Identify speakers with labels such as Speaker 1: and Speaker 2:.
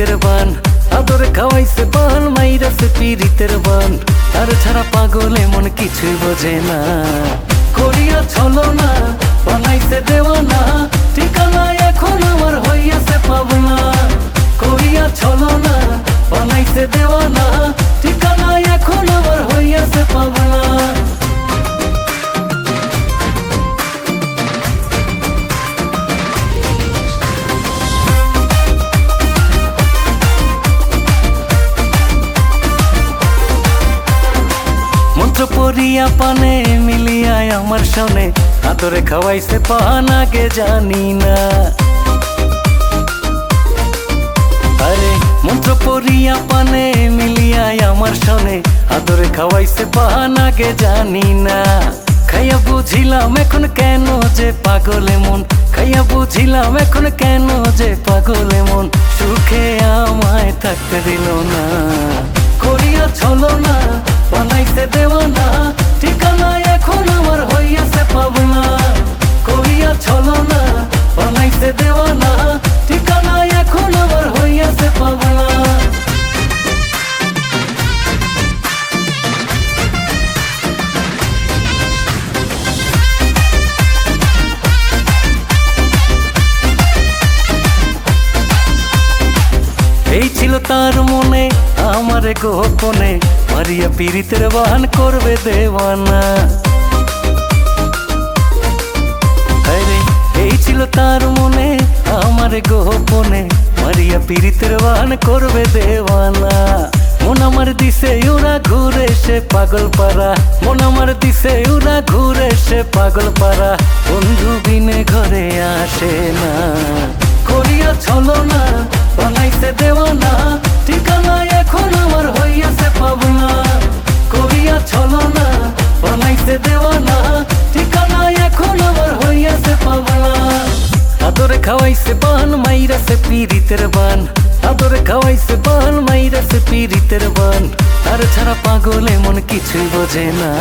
Speaker 1: পীড়িতের বান, আদরে খাওয়াইছে পান, মাইরাছে পীড়িতের বান। তার ছাড়া পাগল এমন কিছুই বোঝে না, করিয়া ছলনা বানাইছে দেওয়ানা। ঠিকানা এখন আমার হইয়াছে পাবনা, করিয়া ছলনা বানাইছে দেওয়ানা। ঠিকানা এখন আমার হইয়াছে পাবনা। মন্ত্র পড়িয়া পানে মিলিয়ায় আমার সামনে, আদরে খাওয়াইছে পান আগে জানি না। আরে মন্ত্র পড়িয়া পানে মিলিয়ায় আমার সামনে, আদরে খাওয়াইছে পান আগে জানি না। খাইয়া বুঝিলাম এখন কেন যে পাগল এমন, খাইয়া বুঝিলাম এখন কেন যে পাগল এমন। সুখে আমায় থাকতে দিল না, করিয়া ছলনা বানাইছে দেওয়ানা। ঠিকানা এখন আমার হইয়াছে পাবনা, করিয়া ছলনা বানাইছে দেওয়ানা। ঠিকানা এখন আমার হইয়াছে পাবনা। এই ছিল তার মনে আমার গোপনে, মারিয়া পীড়িতের বান করবে দেওয়ানা। এই ছিল তার মনে আমার গোপনে, মারিয়া পীড়িতের বান করবে দেওয়ানা। মন আমার দিছে উড়া ঘুরে সে পাগল পারা, মন আমার দিছে উড়া ঘুরে সে পাগল পারা। বন্ধু বিনে ঘরে আসে না, করিয়া ছলনা বানাইছে দেওয়ানা। ঠিকানা এখন আমার হইয়াছে পাবনা, করিয়া ছলনা বানাইছে দেওয়ানা। ঠিকানা এখন আমার হইয়াছে পাবনা। আদরে খাওয়াইছে পান, মাইরাছে পীড়িতের বান, আদরে খাওয়াইছে পান, মাইরাছে পীড়িতের বান। তার ছাড়া পাগল এমন কিছুই বোঝে না।